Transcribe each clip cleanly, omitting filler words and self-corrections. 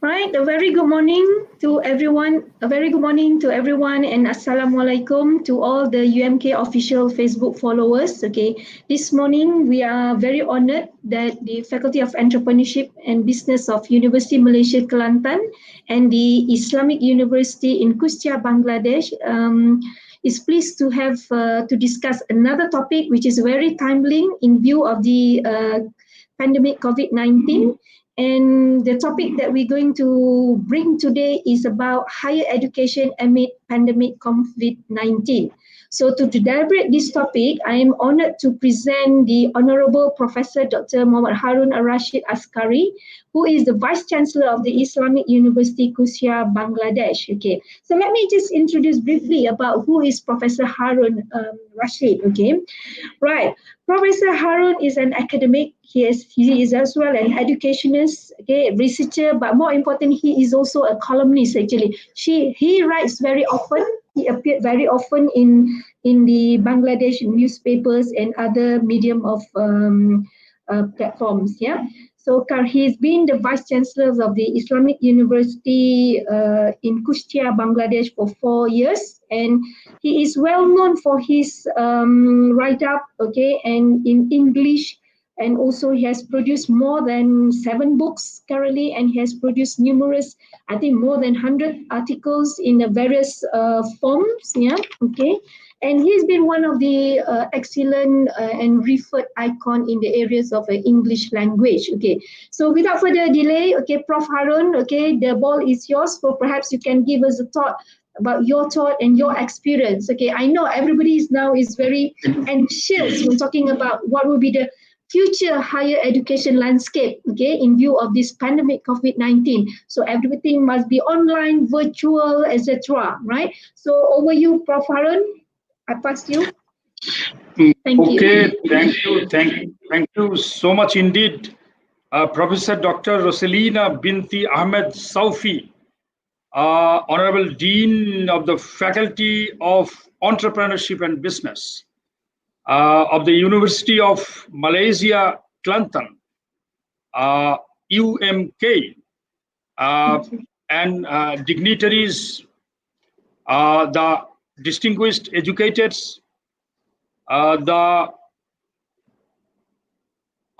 Right, a very good morning to everyone. A very good morning to everyone, and assalamualaikum to all the UMK official Facebook followers. Okay, this morning we are very honored that the Faculty of Entrepreneurship and Business of University Malaysia Kelantan and the Islamic University in Kustia, Bangladesh is pleased to have to discuss another topic which is very timely in view of the pandemic COVID-19. And the topic that we're going to bring today is about higher education amid pandemic COVID-19. So to deliberate this topic, I am honored to present the Honorable Professor Dr. Muhammad Harun-Ur-Rashid Askari, who is the Vice Chancellor of the Islamic University Kustia, Bangladesh. Okay, so let me just introduce briefly about who is Professor Harun-Rashid. Okay, right. Professor Harun is an academic. He is as well an educationist, okay, researcher, but more important, he is also a columnist. Actually, he writes very often. He appeared very often in the Bangladesh newspapers and other medium of platforms. Yeah. So he's been the Vice Chancellor of the Islamic University in Kustia, Bangladesh for 4 years, and he is well known for his write-up, okay, and in English, and also he has produced more than 7 books currently, and he has produced numerous, I think more than 100 articles in the various forms, yeah, okay. And he's been one of the excellent and referred icon in the areas of English language. Okay, so without further delay, okay, Prof. Harun, okay, the ball is yours. So perhaps you can give us a thought about your thought and your experience. Okay, I know everybody is very anxious when talking about what will be the future higher education landscape, okay, in view of this pandemic COVID-19. So everything must be online, virtual, etc. Right? So over you, Prof. Harun. I pass you. Thank you. Thank you so much indeed, Professor Dr. Roselina binti Ahmad Saufi, Honorable Dean of the Faculty of Entrepreneurship and Business of the University of Malaysia, Kelantan, UMK, and dignitaries, the distinguished educators, the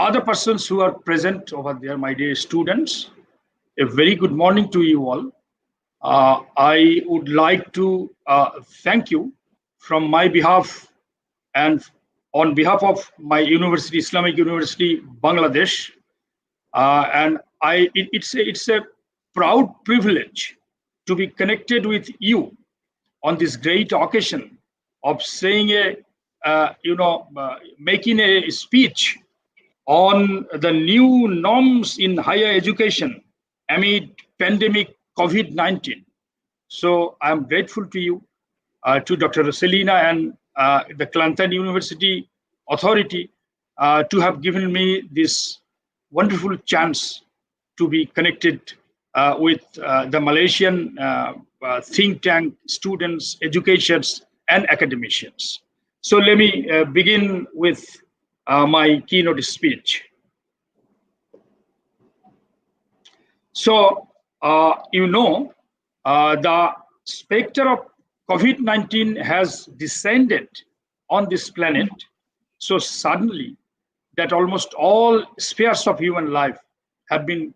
other persons who are present over there, my dear students, a very good morning to you all. I would like to thank you from my behalf and on behalf of my university, Islamic University, Bangladesh. And it's a proud privilege to be connected with you on this great occasion of saying making a speech on the new norms in higher education amid pandemic COVID-19. So I'm grateful to you, to Dr. Roselina and the Kelantan University Authority to have given me this wonderful chance to be connected with the Malaysian think tank students, educators, and academicians. So let me begin with my keynote speech. So, the specter of COVID-19 has descended on this planet so suddenly that almost all spheres of human life have been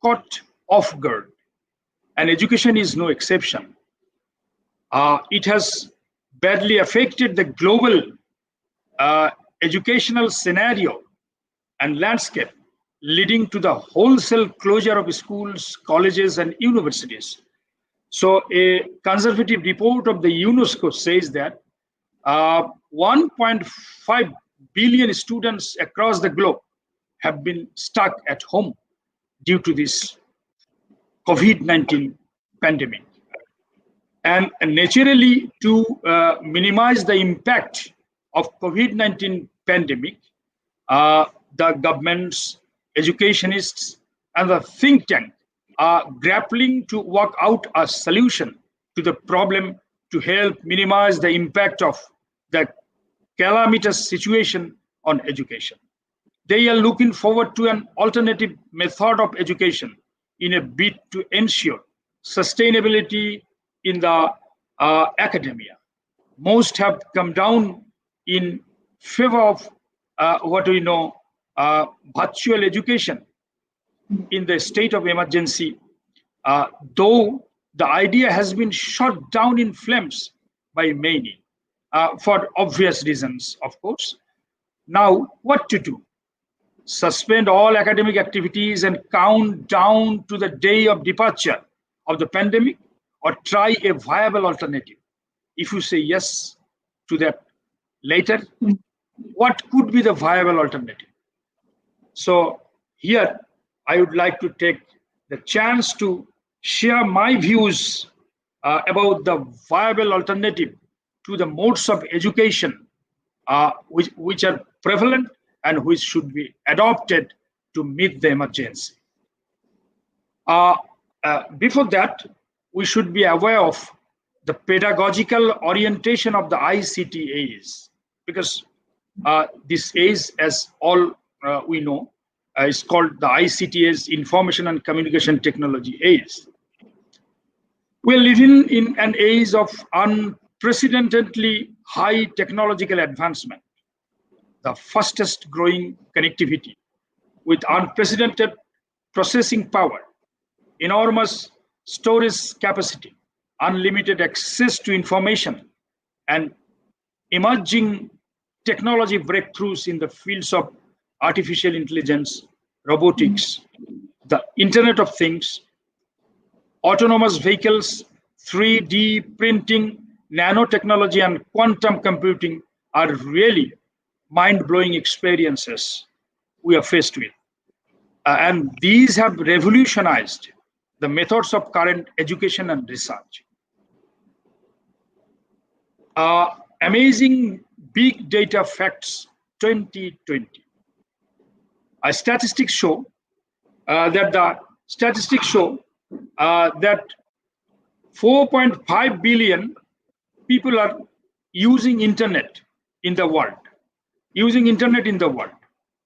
caught off guard. And education is no exception. It has badly affected the global educational scenario and landscape, leading to the wholesale closure of schools, colleges, and universities. So a conservative report of the UNESCO says that 1.5 billion students across the globe have been stuck at home due to this COVID-19 pandemic. And naturally, to minimize the impact of COVID-19 pandemic, the governments, educationists, and the think tank are grappling to work out a solution to the problem to help minimize the impact of the calamitous situation on education. They are looking forward to an alternative method of education in a bid to ensure sustainability in the academia. Most have come down in favor of what we know virtual education in the state of emergency, though the idea has been shot down in flames by many for obvious reasons, of course. Now, what to do? Suspend all academic activities and count down to the day of departure of the pandemic, or try a viable alternative? If you say yes to that later, what could be the viable alternative? So here I would like to take the chance to share my views about the viable alternative to the modes of education which are prevalent and which should be adopted to meet the emergency. Before that, we should be aware of the pedagogical orientation of the ICT age, because this age, as all we know, is called the ICT age, Information and Communication Technology age. We're living in an age of unprecedentedly high technological advancement, the fastest growing connectivity with unprecedented processing power, enormous storage capacity, unlimited access to information, and emerging technology breakthroughs in the fields of artificial intelligence, robotics, the Internet of Things, autonomous vehicles, 3D printing, nanotechnology, and quantum computing are really mind-blowing experiences we are faced with. And these have revolutionized the methods of current education and research. Amazing big data facts 2020. Statistics show that 4.5 billion people are using internet in the world.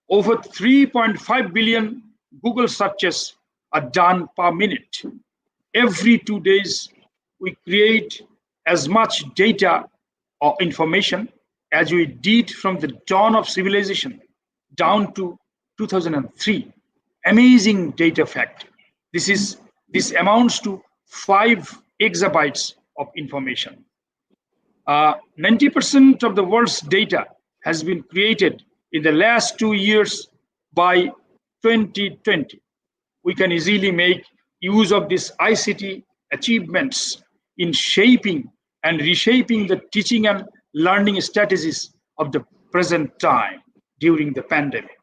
Over 3.5 billion Google searches are done per minute. Every 2 days, we create as much data or information as we did from the dawn of civilization down to 2003. Amazing data fact. This amounts to 5 exabytes of information. 90% of the world's data has been created in the last 2 years. By 2020. We can easily make use of these ICT achievements in shaping and reshaping the teaching and learning strategies of the present time during the pandemic.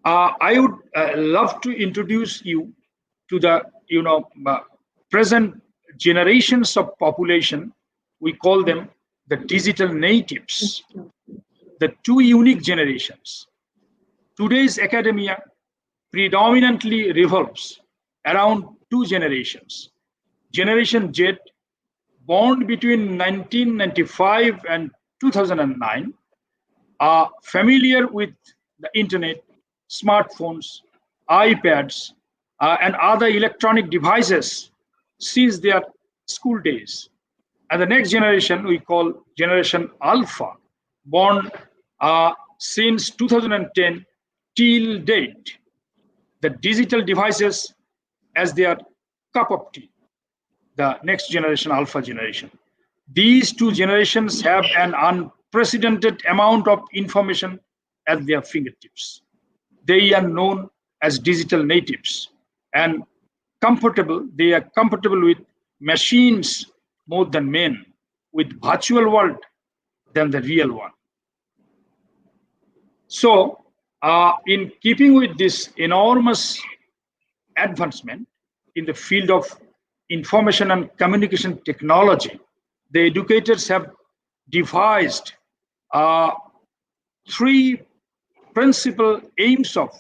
I would love to introduce you to the present generations of population. We call them the digital natives, the two unique generations. Today's academia predominantly revolves around two generations. Generation Z, born between 1995 and 2009, are familiar with the internet, smartphones, iPads, and other electronic devices since their school days. And the next generation we call Generation Alpha, born since 2010 till date. The digital devices as their cup of tea, the next generation, Alpha generation. These two generations have an unprecedented amount of information at their fingertips. They are known as digital natives, and they are comfortable with machines more than men, with virtual world than the real one. So, in keeping with this enormous advancement in the field of information and communication technology, the educators have devised 3 principal aims of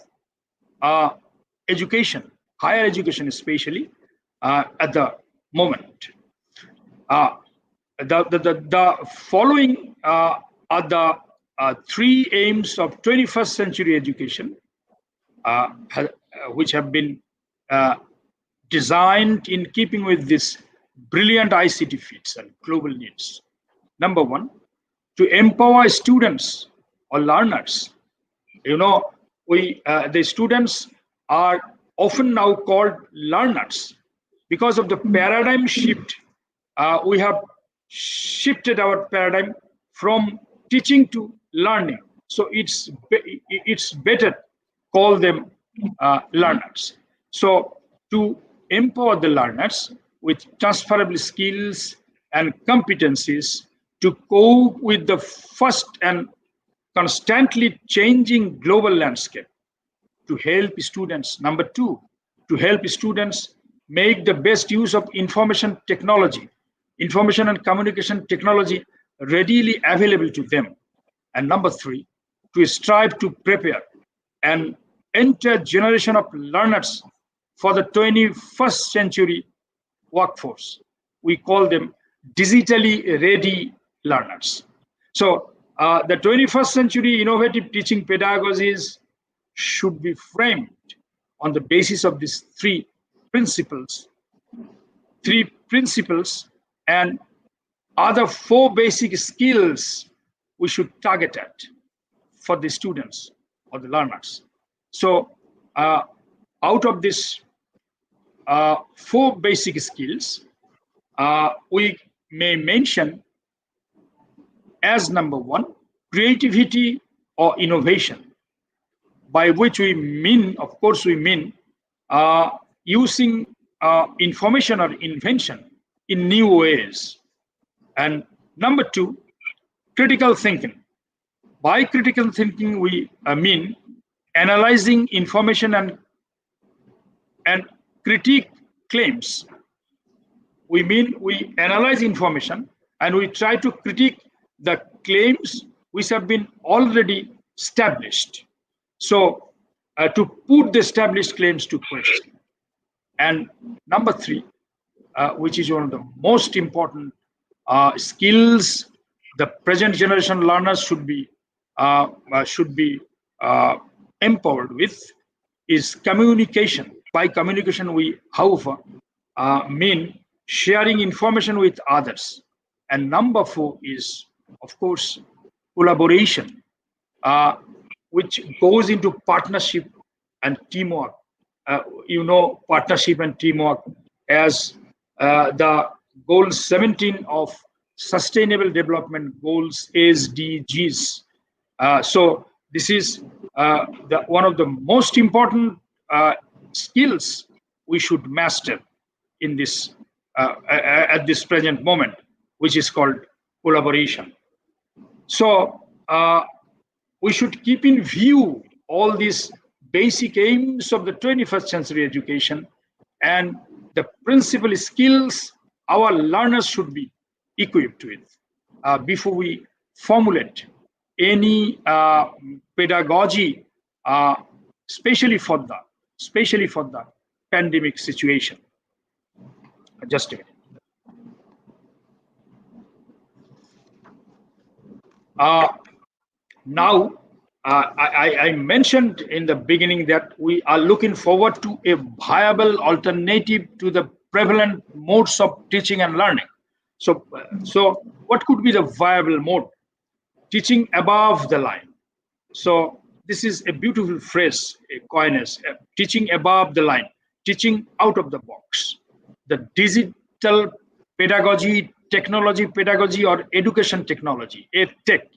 education, higher education especially, at the moment. The following are the three aims of 21st century education, which have been designed in keeping with this brilliant ICT feats and global needs. Number one, to empower students or learners. You know, the students are often now called learners because of the paradigm shift. We have shifted our paradigm from teaching to learning. So it's better call them learners. So to empower the learners with transferable skills and competencies to cope with the first and constantly changing global landscape, to help students. Number two, to help students make the best use of information technology, information and communication technology readily available to them. And number three, to strive to prepare an entire generation of learners for the 21st century workforce. We call them digitally ready learners. So the 21st century innovative teaching pedagogies should be framed on the basis of these three principles, and other four basic skills we should target at for the students or the learners. So out of these four basic skills, we may mention as number one, creativity or innovation, by which we mean, of course, we mean using information or invention in new ways. And number two, critical thinking. By critical thinking, we mean analyzing information and critique claims. We mean we analyze information and we try to critique the claims which have been already established. So to put the established claims to question. And number three, which is one of the most important skills the present generation learners should be empowered with, is communication. By communication, we, however, mean sharing information with others. And number four is, of course, collaboration, which goes into partnership and teamwork. Partnership and teamwork as the goal 17 of Sustainable Development Goals, SDGs. So this is one of the most important skills we should master in this at this present moment, which is called collaboration. So we should keep in view all these basic aims of the 21st century education and the principal skills our learners should be equipped with before we formulate any pedagogy, especially for the pandemic situation. Just a minute. Now, I mentioned in the beginning that we are looking forward to a viable alternative to the prevalent modes of teaching and learning. So what could be the viable mode? Teaching above the line. So this is a beautiful phrase, a coinage, teaching above the line, teaching out of the box. The digital pedagogy, technology pedagogy, or education technology, EdTech.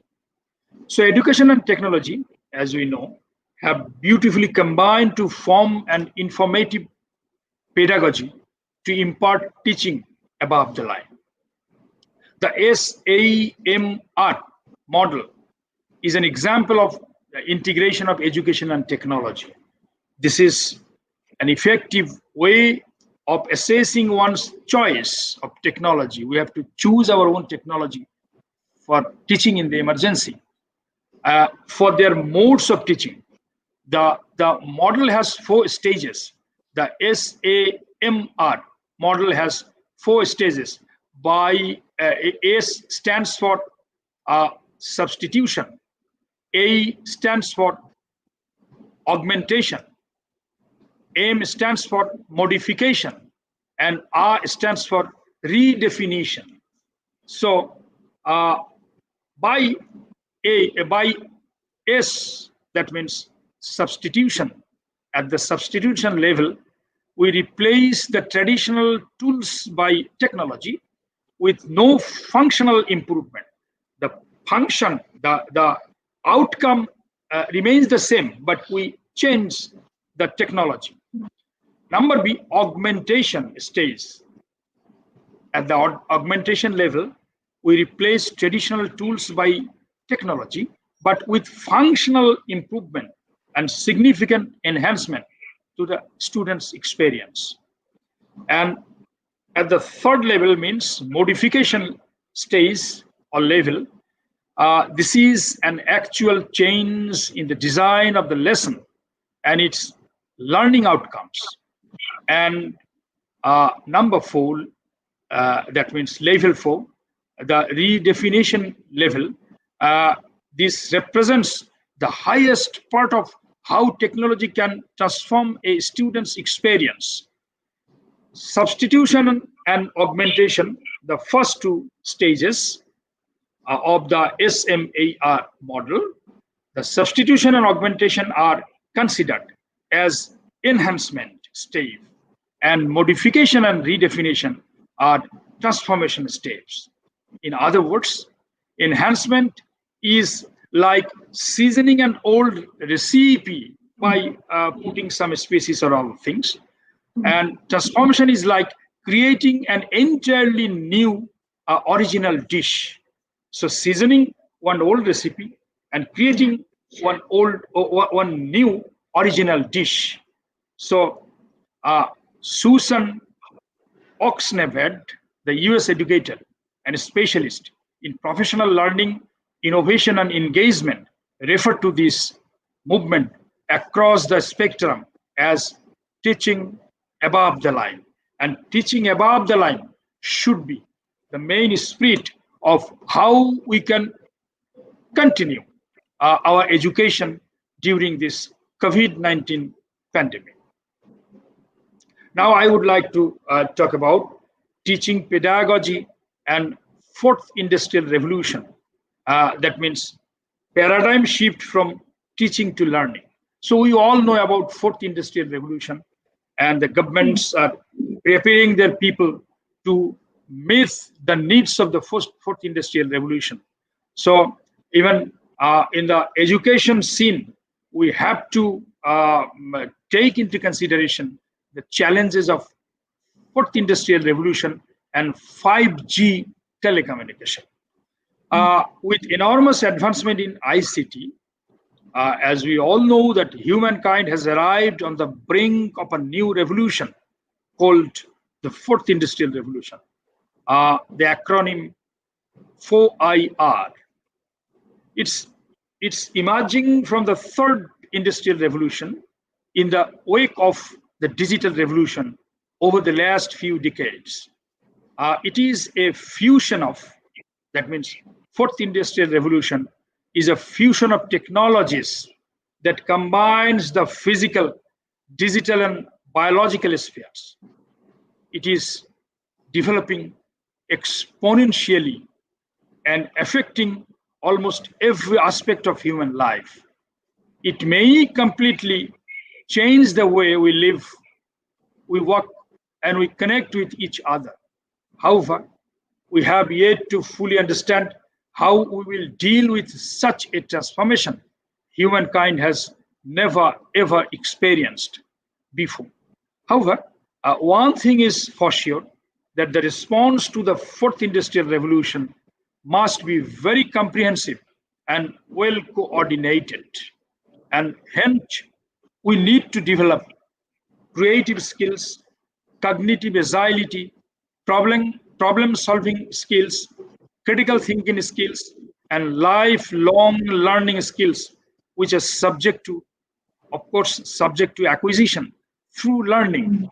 So education and technology, as we know, have beautifully combined to form an informative pedagogy to impart teaching above the line. The SAMR model is an example of the integration of education and technology. This is an effective way of assessing one's choice of technology. We have to choose our own technology for teaching in the emergency. For their modes of teaching, the model has 4 stages. The SAMR model has 4 stages. By S stands for substitution, A stands for augmentation, M stands for modification, and R stands for redefinition. So by S, that means substitution. At the substitution level, we replace the traditional tools by technology with no functional improvement. The function, the outcome remains the same, but we change the technology. Number B, augmentation stays. At the augmentation level, we replace traditional tools by technology, but with functional improvement and significant enhancement to the student's experience. And at the third level means modification stage or level. This is an actual change in the design of the lesson and its learning outcomes. And number 4, that means level 4, the redefinition level. This represents the highest part of how technology can transform a student's experience. Substitution and augmentation, the first 2 stages of the SMAR model. The substitution and augmentation are considered as enhancement stage, and modification and redefinition are transformation steps. In other words, enhancement is like seasoning an old recipe by putting some species or other things. And transformation is like creating an entirely new original dish. So seasoning one old recipe and creating one new original dish. So Susan Oxnevad, the US educator and specialist in professional learning, innovation and engagement, referred to this movement across the spectrum as teaching above the line. And teaching above the line should be the main spirit of how we can continue our education during this COVID-19 pandemic. Now I would like to talk about teaching pedagogy and fourth industrial revolution. That means paradigm shift from teaching to learning. So we all know about fourth industrial revolution, and the governments are preparing their people to meet the needs of the fourth industrial revolution. So even in the education scene, we have to take into consideration the challenges of fourth industrial revolution and 5G telecommunication. With enormous advancement in ICT, as we all know that humankind has arrived on the brink of a new revolution called the fourth industrial revolution. The acronym 4IR. It's emerging from the third industrial revolution in the wake of the digital revolution over the last few decades. It is a fusion of, that means fourth industrial revolution is a fusion of technologies that combines the physical, digital and biological spheres. It is developing exponentially and affecting almost every aspect of human life. It may completely change the way we live, we work, and we connect with each other. However, we have yet to fully understand how we will deal with such a transformation humankind has never ever experienced before. However, one thing is for sure, that the response to the fourth industrial revolution must be very comprehensive and well coordinated. And hence, we need to develop creative skills, cognitive agility, problem solving skills, critical thinking skills, and lifelong learning skills, which are subject to acquisition through learning.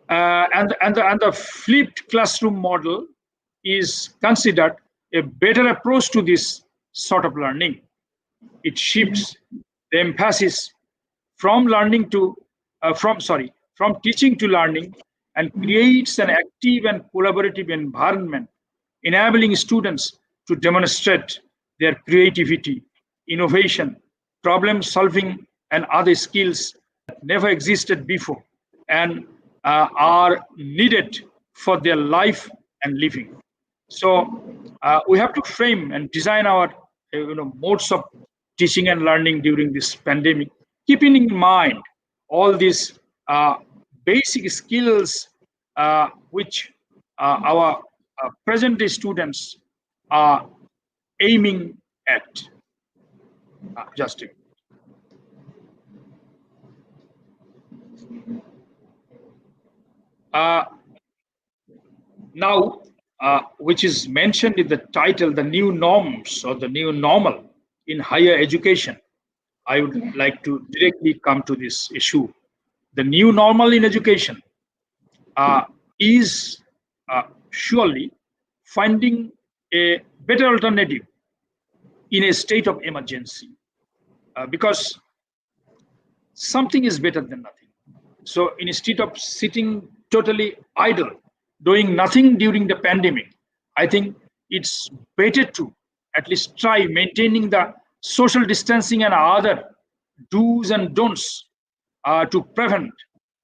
And the flipped classroom model is considered a better approach to this sort of learning. It shifts the emphasis from learning to from teaching to learning, and creates an active and collaborative environment, enabling students to demonstrate their creativity, innovation, problem solving, and other skills that never existed before, and are needed for their life and living. So we have to frame and design our modes of teaching and learning during this pandemic, keeping in mind all these basic skills which our present day students are aiming at. Just a now, which is mentioned in the title, the new norms or the new normal in higher education, I would like to directly come to this issue. The new normal in education is surely finding a better alternative in a state of emergency, because something is better than nothing. So instead of sitting totally idle, doing nothing during the pandemic, I think it's better to at least try maintaining the social distancing and other do's and don'ts to prevent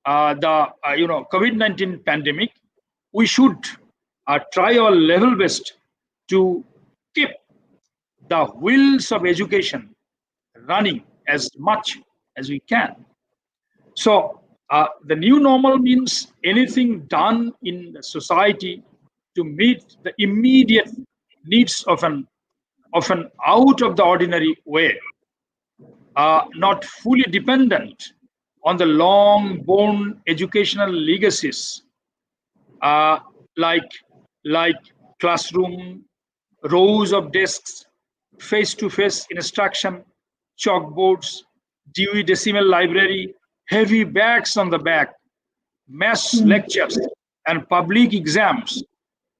the COVID-19 pandemic. We should try our level best to keep the wheels of education running as much as we can. So the new normal means anything done in the society to meet the immediate needs of an out of the ordinary way, not fully dependent on the long-born educational legacies, like classroom, rows of desks, face-to-face instruction, chalkboards, Dewey Decimal Library, heavy bags on the back, mass lectures, and public exams.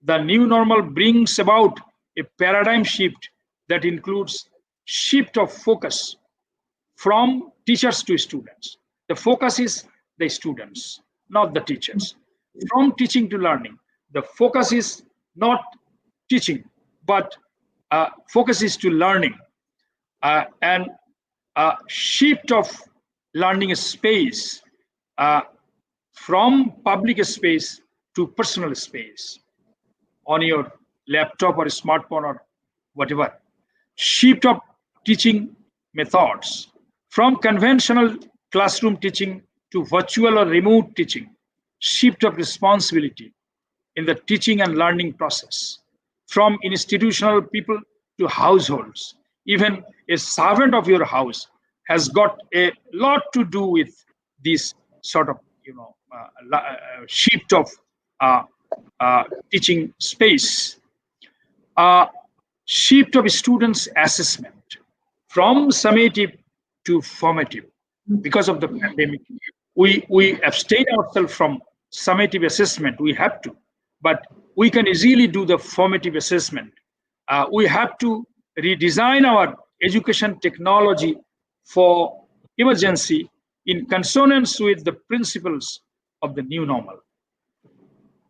The new normal brings about a paradigm shift that includes shift of focus from teachers to students. The focus is the students, not the teachers. From teaching to learning, the focus is not teaching, but focus is to learning, and shift of learning space from public space to personal space on your laptop or smartphone or whatever. Shift of teaching methods from conventional classroom teaching to virtual or remote teaching. Shift of responsibility in the teaching and learning process from institutional people to households. Even a servant of your house has got a lot to do with this sort of shift of teaching space. Shift of students' assessment from summative to formative. Because of the pandemic, we abstain ourselves from summative assessment. We have to, but we can easily do the formative assessment. We have to redesign our education technology for emergency in consonance with the principles of the new normal.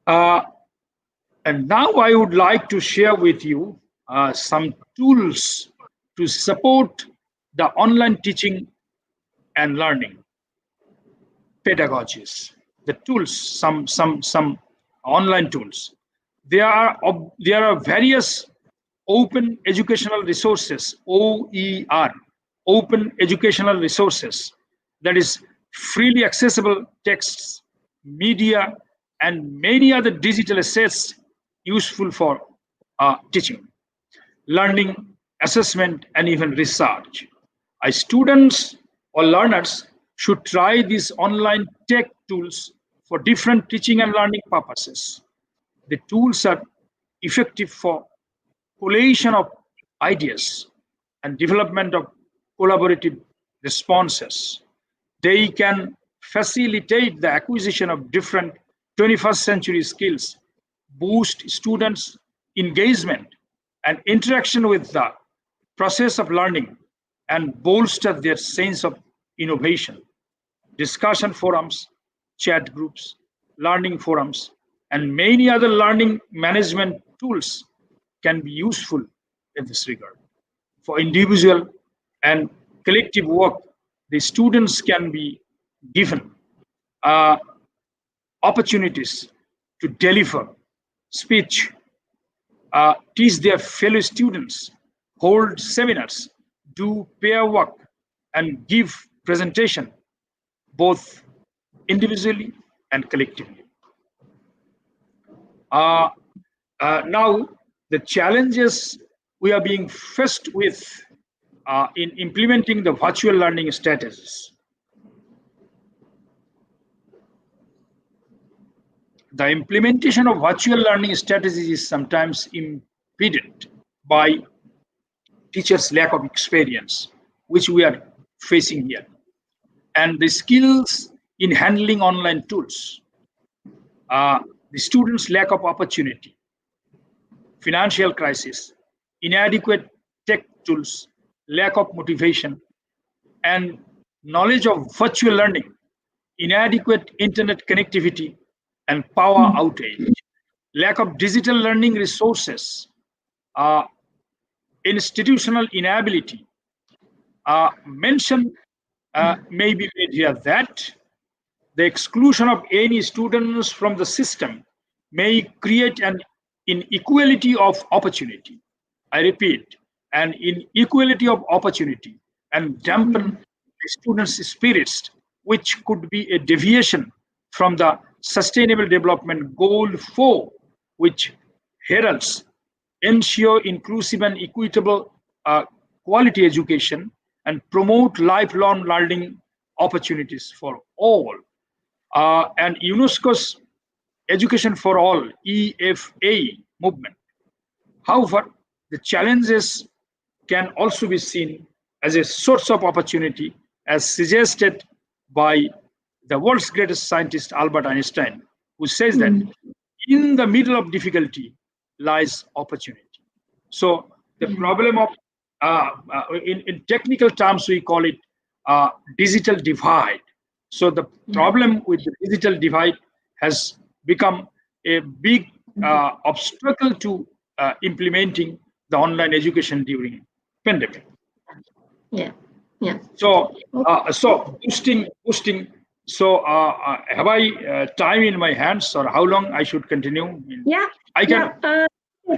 And now I would like to share with you some tools to support the online teaching and learning pedagogies. The tools, some online tools. There are various open educational resources, OER, open educational resources, that is freely accessible texts, media, and many other digital assets useful for teaching, learning, assessment, and even research. Students or learners should try these online tech tools for different teaching and learning purposes. The tools are effective for collation of ideas and development of collaborative responses. They can facilitate the acquisition of different 21st century skills, boost students' engagement and interaction with the process of learning, and bolster their sense of innovation. Discussion forums, chat groups, learning forums, and many other learning management tools can be useful in this regard. For individual and collective work, the students can be given opportunities to deliver speech, teach their fellow students, hold seminars, do pair work, and give presentation both individually and collectively. Now, the challenges we are being faced with in implementing the virtual learning strategies. The implementation of virtual learning strategies is sometimes impeded by teachers' lack of experience, which we are facing here, and the skills in handling online tools, the students' lack of opportunity, financial crisis, inadequate tech tools, lack of motivation, and knowledge of virtual learning, inadequate internet connectivity, and power outage, lack of digital learning resources, institutional inability. Mention may be made here that the exclusion of any students from the system may create an inequality of opportunity. I repeat, an inequality of opportunity and dampen the students' spirits, which could be a deviation from the Sustainable Development Goal 4, which heralds ensure inclusive and equitable quality education and promote lifelong learning opportunities for all. And UNESCO's Education for All, EFA movement. However, the challenges can also be seen as a source of opportunity, as suggested by the world's greatest scientist, Albert Einstein, who says that in the middle of difficulty lies opportunity. So the problem of, in technical terms, we call it digital divide. So the problem with the digital divide has become a big obstacle to implementing the online education during pandemic. Yeah, yeah. So, so boosting. So, have I time in my hands, or how long I should continue? Yeah, I can. Yeah,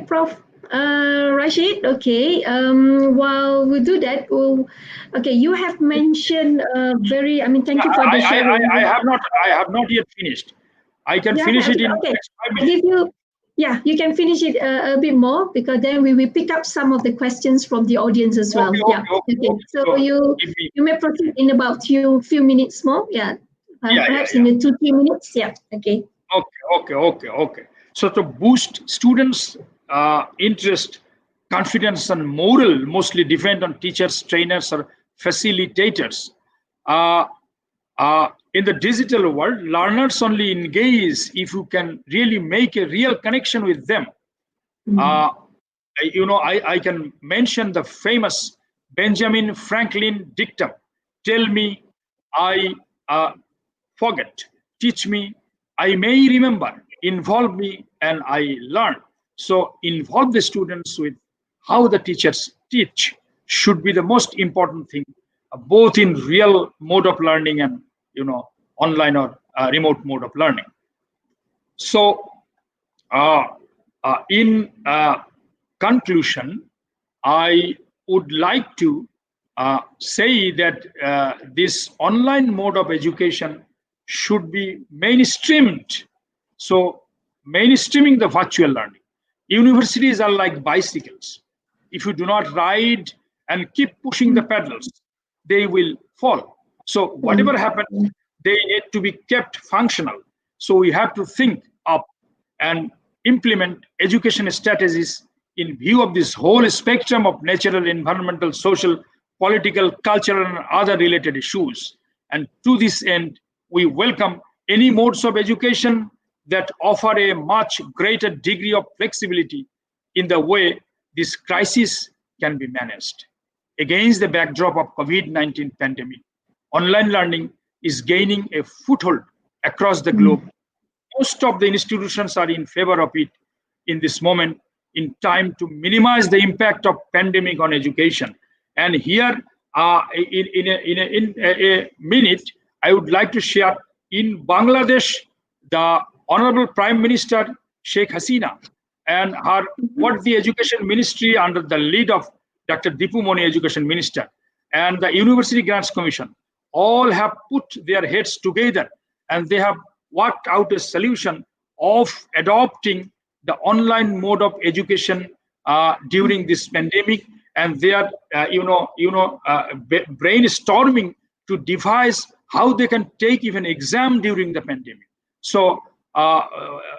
Prof. Rashid. Okay. While we do that, okay. You have mentioned very. I mean, thank you for the sharing. I have not yet finished. I can finish it in next 5 minutes. Give you. Yeah, you can finish it a bit more, because then we will pick up some of the questions from the audience as well. Okay. So you may proceed in about few minutes more. Yeah. Perhaps in the 2-3 minutes. Yeah. Okay. Okay. So to boost students' interest, confidence, and moral, mostly depend on teachers, trainers, or facilitators. In the digital world, learners only engage if you can really make a real connection with them. I can mention the famous Benjamin Franklin dictum: "Tell me, I forget; teach me, I may remember; involve me, and I learn." So involve the students with how the teachers teach should be the most important thing, both in real mode of learning and online or remote mode of learning. So in conclusion, I would like to say that this online mode of education should be mainstreamed. So mainstreaming the virtual learning. Universities are like bicycles. If you do not ride and keep pushing the pedals, they will fall. So whatever happens, they need to be kept functional. So we have to think up and implement education strategies in view of this whole spectrum of natural, environmental, social, political, cultural, and other related issues. And to this end, we welcome any modes of education that offer a much greater degree of flexibility in the way this crisis can be managed. against the backdrop of COVID-19 pandemic. Online learning is gaining a foothold across the globe. Most of the institutions are in favor of it in this moment in time to minimize the impact of pandemic on education. And here, in a minute, I would like to share in Bangladesh, the Honorable Prime Minister Sheikh Hasina and her what the Education Ministry under the lead of Dr. Dipu Moni, Education Minister, and the University Grants Commission all have put their heads together and they have worked out a solution of adopting the online mode of education during this pandemic, and they are brainstorming to devise how they can take even exam during the pandemic. So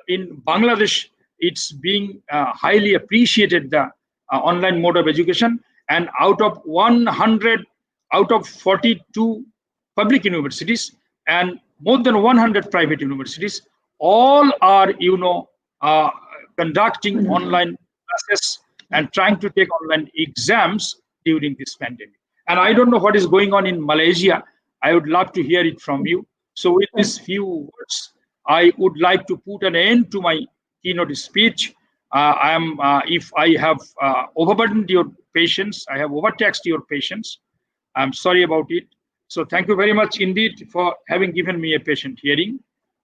in Bangladesh, it's being highly appreciated, the online mode of education, and out of 42 public universities and more than 100 private universities, all are conducting online classes and trying to take online exams during this pandemic. And I don't know what is going on in Malaysia. I would love to hear it from you. So with these few words, I would like to put an end to my keynote speech. If I have overburdened your patience, I have overtaxed your patience, I'm sorry about it. So thank you very much indeed for having given me a patient hearing.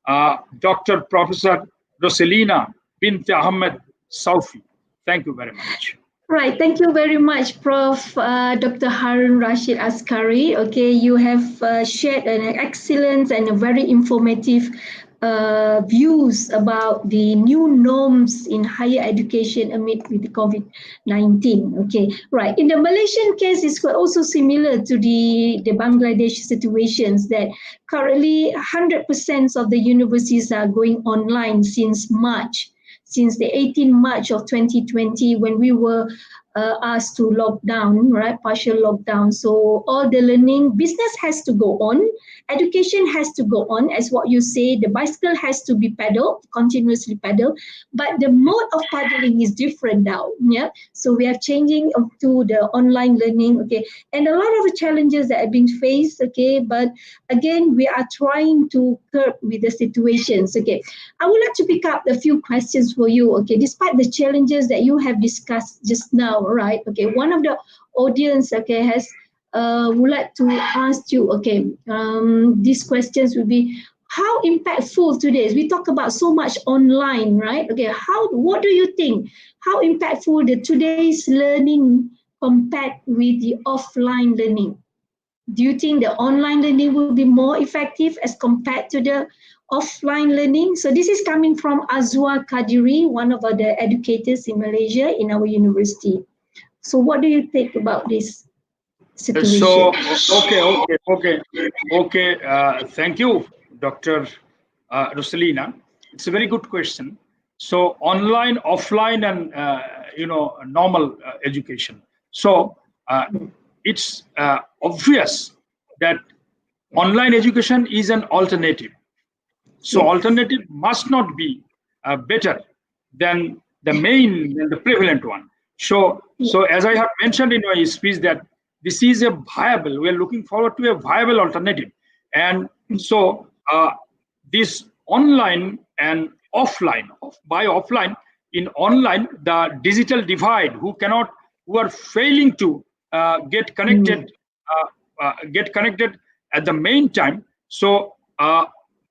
Dr. Professor Roselina, binti Ahmad, Saufi. Thank you very much. Right, thank you very much, Prof. Dr. Harun-Ur-Rashid Askari. Okay, you have shared an excellent and a very informative views about the new norms in higher education amid with the COVID-19. Okay, right. In the Malaysian case, it's also similar to the Bangladesh situations that currently 100% of the universities are going online since March. Since the 18th March of 2020, when we were asked to lock down, right, partial lockdown. So all the learning, business has to go on, education has to go on, as what you say, the bicycle has to be pedaled, continuously pedaled, but the mode of paddling is different now, yeah? So we are changing to the online learning, okay? And a lot of the challenges that are being faced, okay? But again, we are trying to curb with the situations, okay? I would like to pick up a few questions for you, okay? Despite the challenges that you have discussed just now, right? Okay, one of the audience, okay, has would like to ask you, okay, these questions will be, how impactful today is, we talk about so much online, right? Okay, what do you think, how impactful the today's learning compared with the offline learning? Do you think the online learning will be more effective as compared to the offline learning? So this is coming from Azwa Kadiri, one of the educators in Malaysia in our university. So what do you think about this situation? So, okay. Thank you, Dr. Roselina. It's a very good question. So online, offline, and normal education. So it's obvious that online education is an alternative. So alternative must not be better than the prevalent one. So as I have mentioned in my speech, that this is a viable, we are looking forward to a viable alternative. And so this online and offline, by offline, in online, the digital divide, who are failing to get connected at the main time. So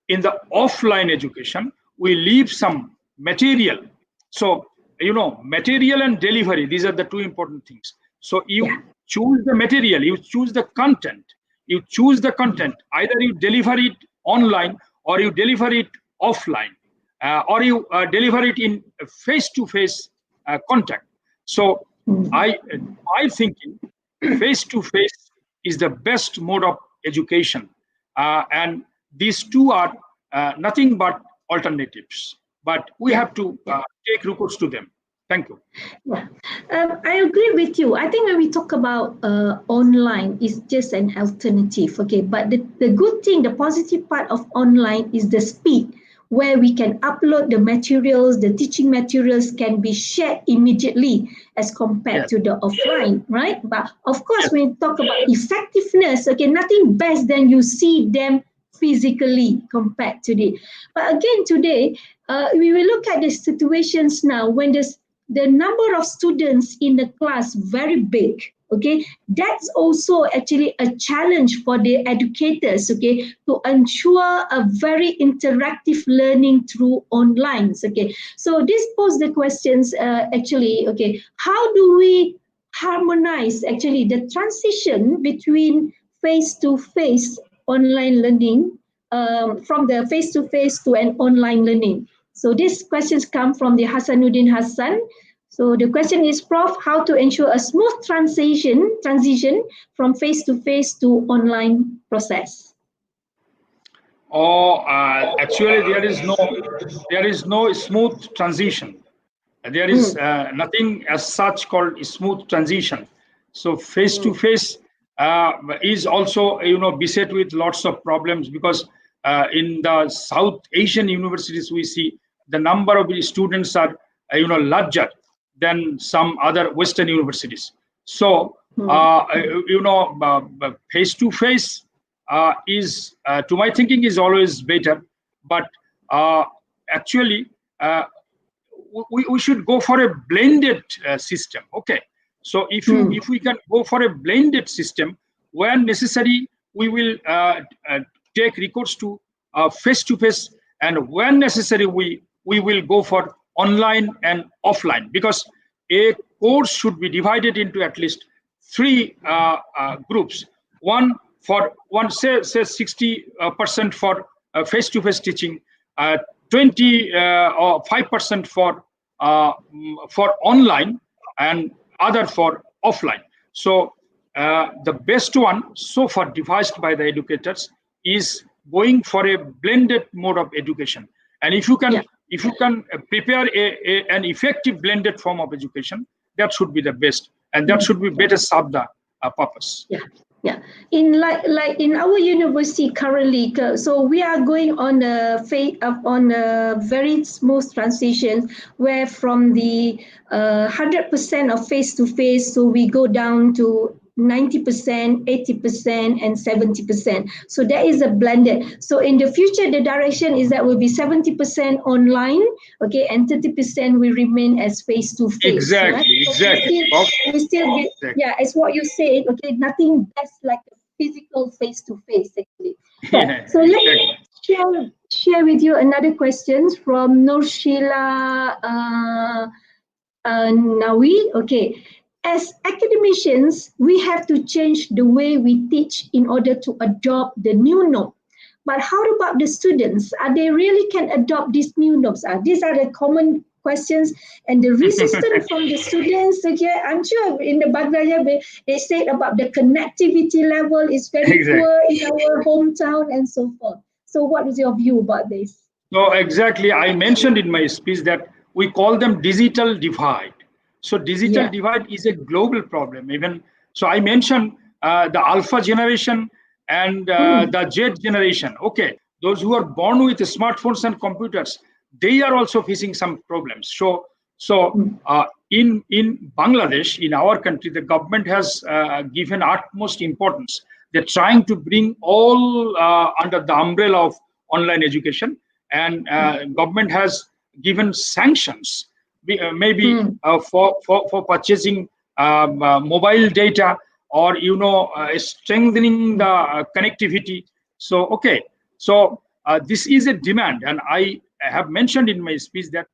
in the offline education, we leave some material. So material and delivery, these are the two important things. So you choose the material, you choose the content, either you deliver it online or you deliver it offline, or you deliver it in face-to-face contact. So my thinking, face-to-face is the best mode of education, and these two are nothing but alternatives, but we have to take recourse to them. Thank you. Yeah, I agree with you. I think when we talk about online, it's just an alternative, okay? But the good thing, the positive part of online is the speed where we can upload the materials, the teaching materials can be shared immediately as compared to the offline, right? But of course, when you talk about effectiveness, okay, nothing best than you see them physically compared to it. But again, today, we will look at the situations now when the number of students in the class very big. Okay, that's also actually a challenge for the educators, okay, to ensure a very interactive learning through online. Okay, so this poses the questions actually, okay, how do we harmonize actually the transition between face-to-face online learning from the face-to-face to an online learning? So these questions come from the Hasanuddin Hassan. So the question is, Prof, how to ensure a smooth transition from face-to-face to online process? Actually, there is no smooth transition. There is nothing as such called a smooth transition. So face-to-face is also, beset with lots of problems, because in the South Asian universities we see the number of students are larger than some other Western universities. So face-to-face is, to my thinking, is always better. But actually, we should go for a blended system. Okay, so if we can go for a blended system, where necessary we will take recourse to face-to-face, and when necessary we will go for online and offline, because a course should be divided into at least three groups. One say 60% for face-to-face teaching, 5% for online, and other for offline. So the best one so far devised by the educators is going for a blended mode of education. And if you can prepare an effective blended form of education, that should be the best, and that should be better serve the purpose. Yeah, in like in our university currently, so we are going on a very smooth transition, where from the 100% of face-to-face, so we go down to 90%, 80%, and 70%. So that is a blended. So in the future, the direction is that will be 70% online, okay, and 30% will remain as face-to-face. Exactly, right? exactly. We still get, yeah, as what you said, okay, nothing best like a physical face-to-face actually. But, so let me share with you another question from Nurshila Nawi. Okay. As academicians, we have to change the way we teach in order to adopt the new norm. But how about the students? Are they really can adopt these new norms? These are the common questions, and the resistance from the students. Okay, I'm sure in the Baghdad they said about the connectivity level is very poor in our hometown and so forth. So what is your view about this? No, exactly. I mentioned in my speech that we call them digital divide. So digital divide is a global problem. Even so, I mentioned the Alpha generation and the Z generation. Okay, those who are born with smartphones and computers, they are also facing some problems. So in Bangladesh, in our country, the government has given utmost importance. They're trying to bring all under the umbrella of online education, and government has given sanctions. Maybe for purchasing mobile data, or strengthening the connectivity. So this is a demand, and I have mentioned in my speech that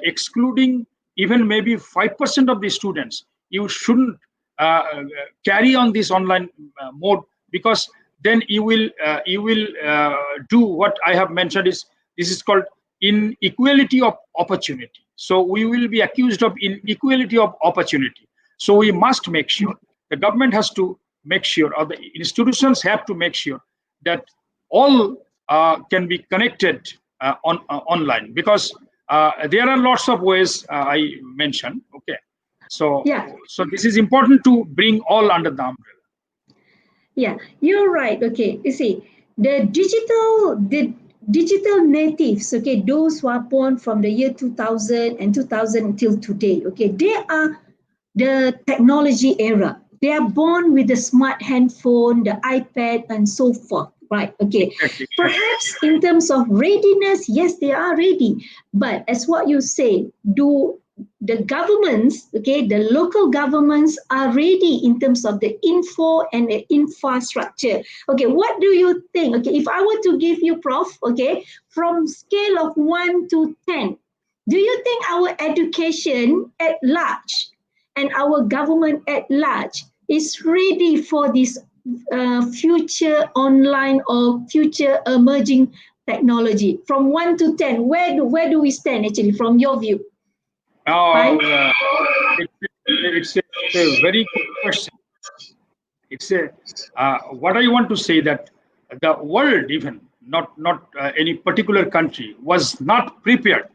excluding even maybe 5% of the students, you shouldn't carry on this online mode, because then you will do what I have mentioned. This is called inequality of opportunity. So we will be accused of inequality of opportunity. So we must make sure, the government has to make sure, or the institutions have to make sure that all can be connected online, because there are lots of ways I mentioned. Okay, so this is important to bring all under the umbrella. Yeah, you're right. Okay, you see, the digital digital natives, okay, those who are born from the year 2000 and 2000 till today, okay, they are the technology era. They are born with the smart handphone, the iPad, and so forth. Right. Okay. Exactly. Perhaps in terms of readiness, yes, they are ready. But as what you say, do the governments, okay, the local governments are ready in terms of the info and the infrastructure. Okay, what do you think? Okay, if I were to give you, Prof, okay, from scale of 1 to 10, do you think our education at large and our government at large is ready for this future online or future emerging technology? From 1 to 10, where do we stand actually from your view? Now, it's a very good question. It's a what I want to say that the world, even not any particular country, was not prepared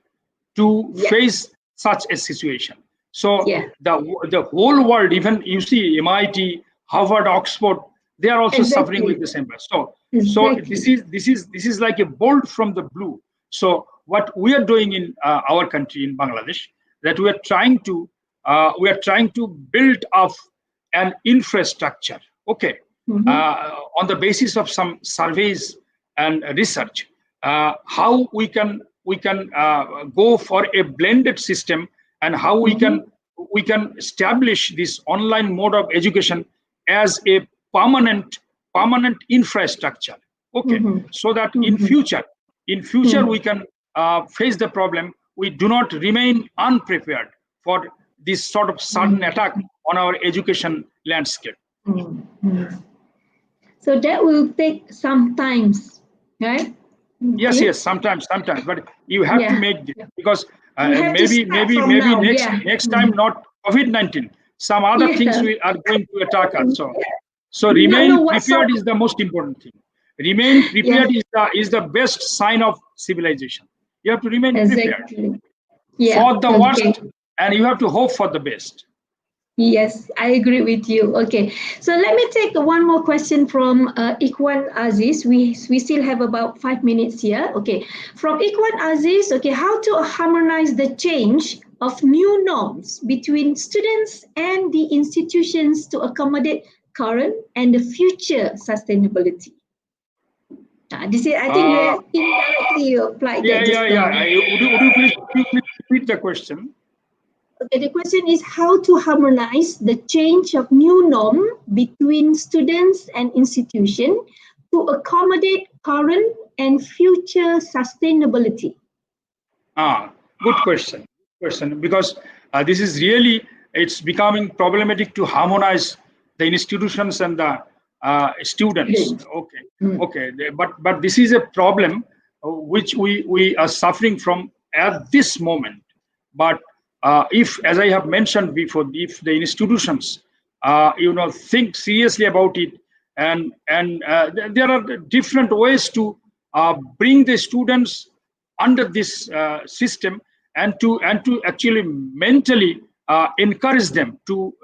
to face such a situation. So the whole world, even you see MIT, Harvard, Oxford, they are also suffering with the same. So this is like a bolt from the blue. So what we are doing in our country in Bangladesh, that we are trying to build up an infrastructure, okay, on the basis of some surveys and research, how we can go for a blended system, and how we can establish this online mode of education as a permanent infrastructure, okay, so that in future we can face the problem. We do not remain unprepared for this sort of sudden attack on our education landscape. So that will take some time, right? Yes, sometimes, but you have to make this, because maybe next time not COVID-19, some other things are going to attack us. So remain prepared is the most important thing. Remain prepared is the best sign of civilization. You have to remain prepared for the worst, and you have to hope for the best. Yes, I agree with you. Okay, so let me take one more question from Ikhwan Aziz. We still have about 5 minutes here. Okay, from Ikhwan Aziz. Okay, how to harmonize the change of new norms between students and the institutions to accommodate current and the future sustainability? This is, I think, you have indirectly applied that just now. Would you please repeat the question? Okay, the question is how to harmonize the change of new norm between students and institution to accommodate current and future sustainability. Good question. Because this is really, it's becoming problematic to harmonize the institutions and the students. Okay. But this is a problem which we are suffering from at this moment. But if, as I have mentioned before, if the institutions think seriously about it, and there are different ways to bring the students under this system, and to actually mentally encourage them to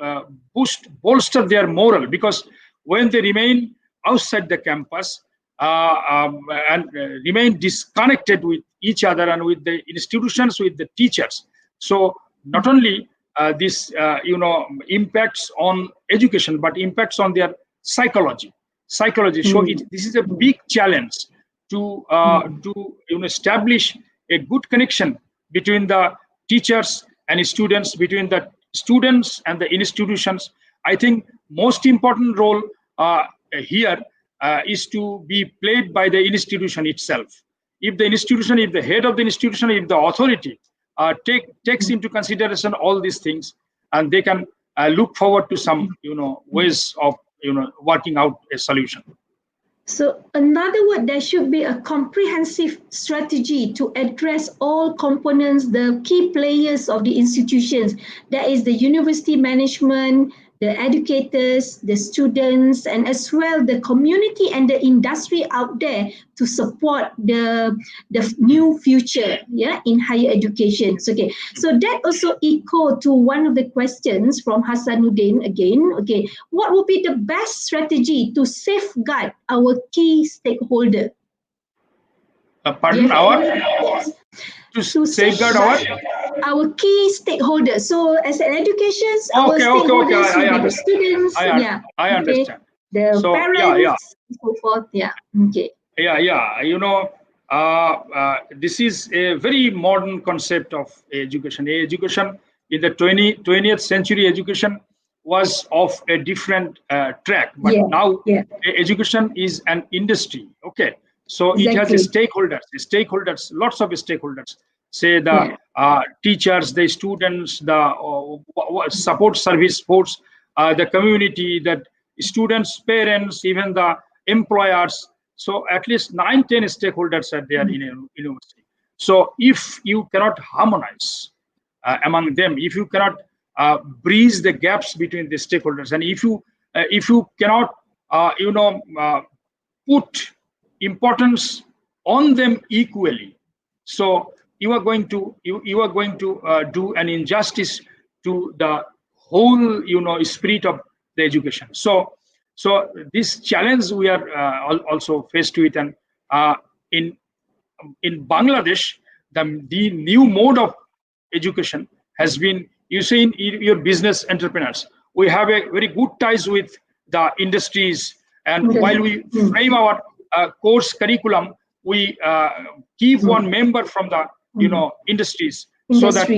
bolster their moral, because when they remain outside the campus and remain disconnected with each other and with the institutions, with the teachers, so not only this impacts on education, but impacts on their psychology. So this is a big challenge to establish a good connection between the teachers and students, between the students and the institutions. I think most important role here is to be played by the institution itself. If the head of the institution, if the authority takes into consideration all these things, and they can look forward to some ways of working out a solution. So another word, there should be a comprehensive strategy to address all components, the key players of the institutions. That is the university management, the educators, the students, and as well the community and the industry out there to support the new future, in higher education. Okay, so that also echo to one of the questions from Hasanuddin again. Okay, what would be the best strategy to safeguard our key stakeholder? Pardon, Yes. to safeguard our key stakeholders. So as an education, our Okay. stakeholders will I be the understand. students, I understand. the So parents, and so forth. Okay. You know, this is a very modern concept of education. Education in the 20th century, education was of a different track, but now education is an industry. Okay, so it has stakeholders, lots of stakeholders. Say the teachers, the students, the support service force, the community, the students, parents, even the employers. So at least 9-10 stakeholders are there in a university. So if you cannot harmonize among them, if you cannot bridge the gaps between the stakeholders, and if you cannot put importance on them equally, so you are going to do an injustice to the whole spirit of the education. So this challenge we are also faced with, and in Bangladesh, the new mode of education has been, you see, in your business entrepreneurs, we have a very good ties with the industries, and while we frame our course curriculum, we keep one member from the industries, so that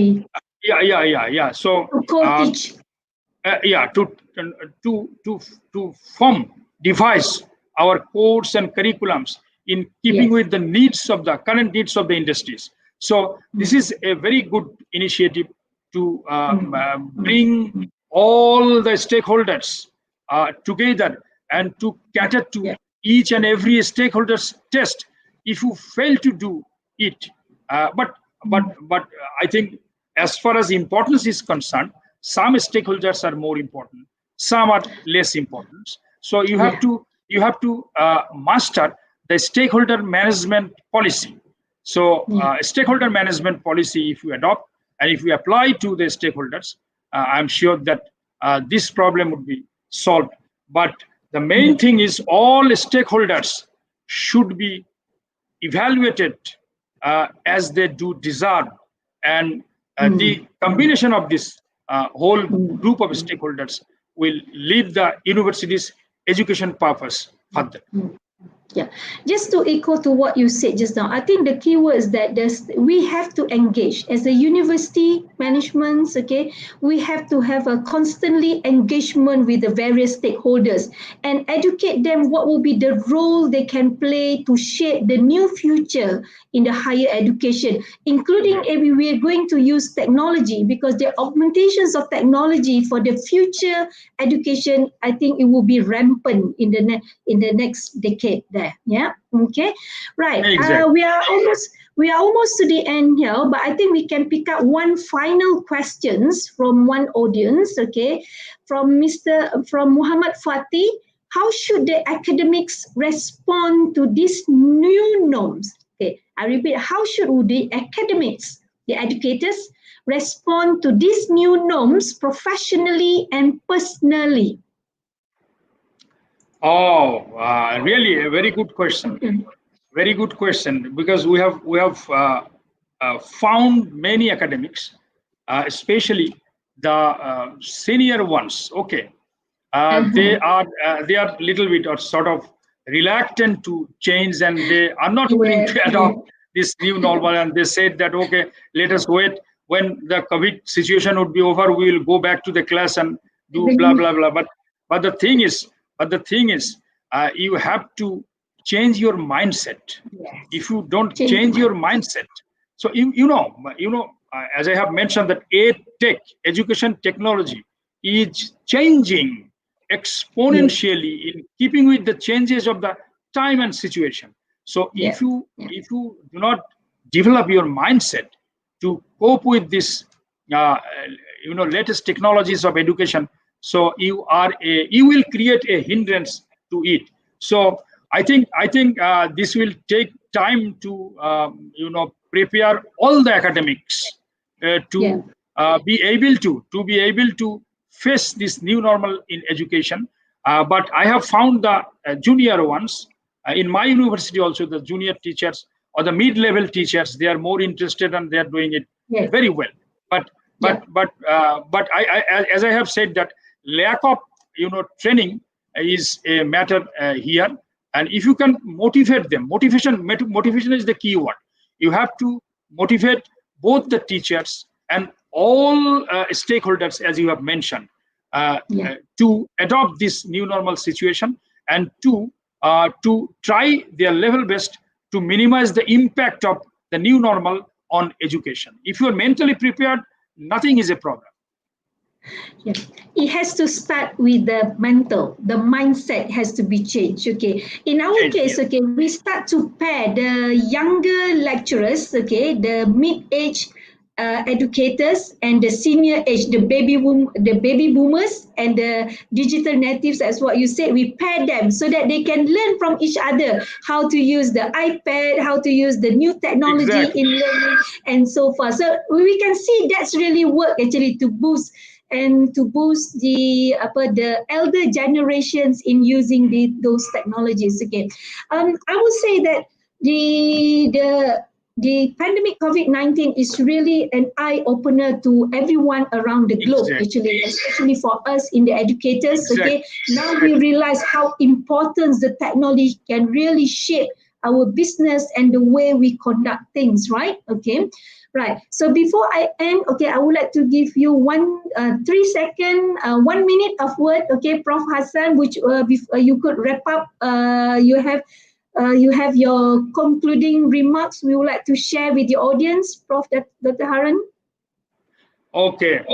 so to form devise our course and curriculums in keeping with the needs of the current needs of the industries. So this is a very good initiative to bring all the stakeholders together and to cater to each and every stakeholder's test. If you fail to do it, but I think as far as importance is concerned, some stakeholders are more important, some are less important. So you have to master the stakeholder management policy. So stakeholder management policy, if you adopt and if you apply to the stakeholders, I'm sure that this problem would be solved. But the main thing is all stakeholders should be evaluated as they do deserve, and the combination of this whole group of stakeholders will lead the university's education purpose further. Just to echo to what you said just now, I think the key word is that we have to engage as a university management. Okay, we have to have a constantly engagement with the various stakeholders and educate them what will be the role they can play to shape the new future in the higher education, including we are going to use technology, because the augmentations of technology for the future education, I think it will be rampant in the next decade there. Okay, right. Exactly. We are almost to the end here, but I think we can pick up one final questions from one audience. Okay, from Muhammad Fatih. How should the academics respond to these new norms? Okay, I repeat. How should the academics, the educators, respond to these new norms professionally and personally? Oh, really a very good question. Very good question, because we have found many academics, especially the senior ones. Okay, they are little bit or sort of reluctant to change, and they are not willing to adopt this new normal. And they said that, okay, let us wait, when the COVID situation would be over, we will go back to the class and do blah blah blah. But the thing is, you have to change your mindset. If you don't change your mindset, so as I have mentioned, that education technology is changing exponentially in keeping with the changes of the time and situation. So if you do not develop your mindset to cope with this latest technologies of education, so you will create a hindrance to it. So I think this will take time to prepare all the academics to be able to face this new normal in education. But I have found the junior ones in my university also, the junior teachers or the mid-level teachers, they are more interested and they are doing it very well. But as I have said, that lack of training is a matter here. And if you can motivate them, motivation is the key word. You have to motivate both the teachers and all stakeholders, as you have mentioned, to adopt this new normal situation, and to try their level best to minimize the impact of the new normal on education. If you are mentally prepared, nothing is a problem. Yes, it has to start with the mental. The mindset has to be changed. Okay, in our case, okay, we start to pair the younger lecturers, okay, the mid-age educators, and the senior age, the baby boomers, and the digital natives, as what you said. We pair them so that they can learn from each other how to use the iPad, how to use the new technology in learning, and so forth. So we can see that's really work actually to boost the elder generations in using those technologies. Okay, I would say that the pandemic COVID-19 is really an eye-opener to everyone around the globe, actually, especially for us in the educators. Okay, now we realize how important the technology can really shape our business and the way we conduct things, right? Okay. Right. So before I end, okay, I would like to give you 1 minute of word, okay, Prof. Hassan, which you could wrap up. You have your concluding remarks we would like to share with the audience, Prof. Dr. Harun. Okay.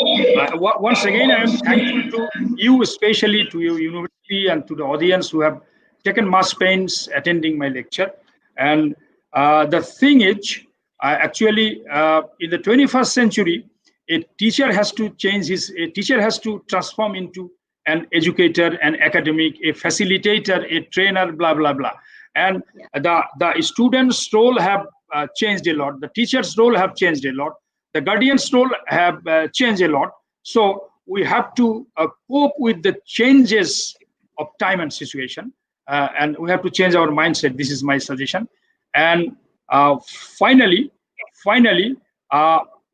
Once again, I am thankful to you, especially to your university and to the audience who have taken much pains attending my lecture. And the thing is, actually, in the 21st century, a teacher has to transform into an educator, an academic, a facilitator, a trainer, blah, blah, blah. And the students' role have changed a lot. The teacher's role have changed a lot. The guardian's role have changed a lot. So we have to cope with the changes of time and situation. And we have to change our mindset. This is my suggestion. And finally,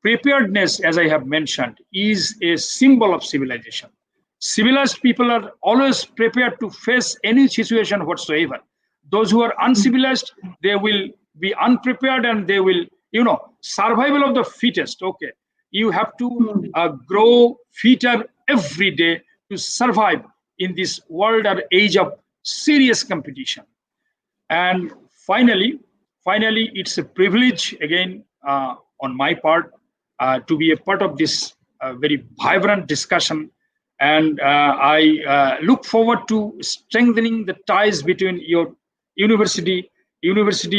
preparedness, as I have mentioned, is a symbol of civilization. Civilized people are always prepared to face any situation whatsoever. Those who are uncivilized, they will be unprepared, and they will, survival of the fittest. Okay, you have to grow fitter every day to survive in this world or age of serious competition. And finally, it's a privilege again on my part to be a part of this very vibrant discussion. And I look forward to strengthening the ties between your University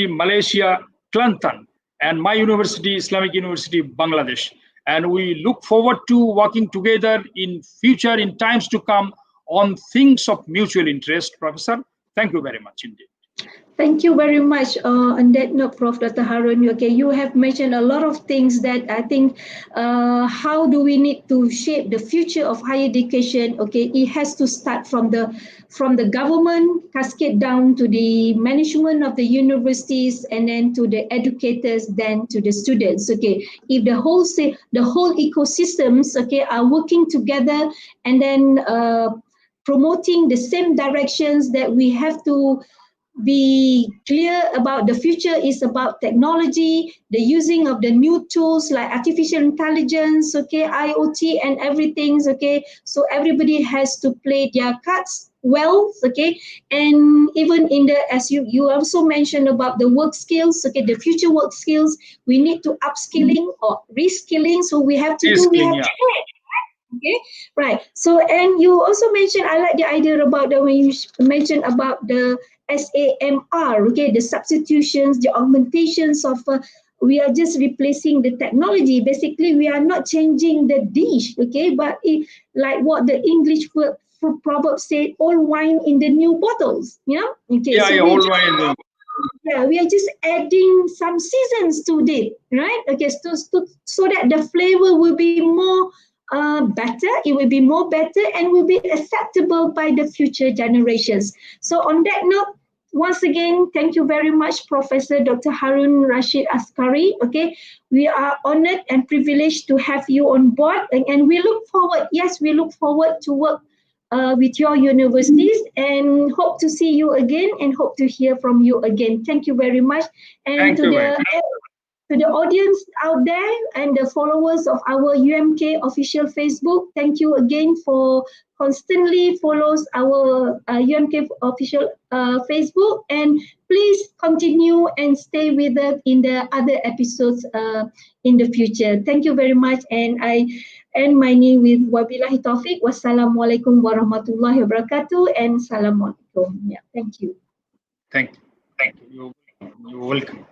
Malaysia, Kelantan, and my university, Islamic University, Bangladesh. And we look forward to working together in future, in times to come, on things of mutual interest. Professor, thank you very much indeed. Thank you very much. On that note, Prof. Dr. Harun, okay, you have mentioned a lot of things that I think, how do we need to shape the future of higher education? Okay, it has to start from the government, cascade down to the management of the universities, and then to the educators, then to the students. Okay, if the whole ecosystems, okay, are working together and then promoting the same directions, that we have to be clear about the future is about technology, the using of the new tools like artificial intelligence, okay, IoT and everything, okay. So everybody has to play their cards well, okay. And even in the, as you also mentioned about the work skills, okay, the future work skills, we need to upskilling or reskilling. So we have to do it. Okay, right. So, and you also mentioned, I like the idea about when you mentioned about the SAMR, okay, the substitutions, the augmentations of, we are just replacing the technology. Basically, we are not changing the dish, okay, but like what the English proverb said, all wine in the new bottles, yeah? Okay, yeah, so all wine. Yeah, we are just adding some seasons to it, right? Okay, so that the flavor will be more better, it will be more better and will be acceptable by the future generations. So on that note, once again, thank you very much, Professor Dr. Harun-Rashid Askari. Okay, we are honored and privileged to have you on board, and we look forward. Yes, we look forward to work with your universities, and hope to see you again, and hope to hear from you again. Thank you very much, and Thank you very much. to the audience out there and the followers of our UMK official Facebook, thank you again for constantly follows our UMK official Facebook, and please continue and stay with us in the other episodes in the future. Thank you very much, and I end my name with wabillahi taufiq. Wassalamualaikum warahmatullahi wabarakatuh, and assalamualaikum. Yeah, thank you. Thank you. You're welcome.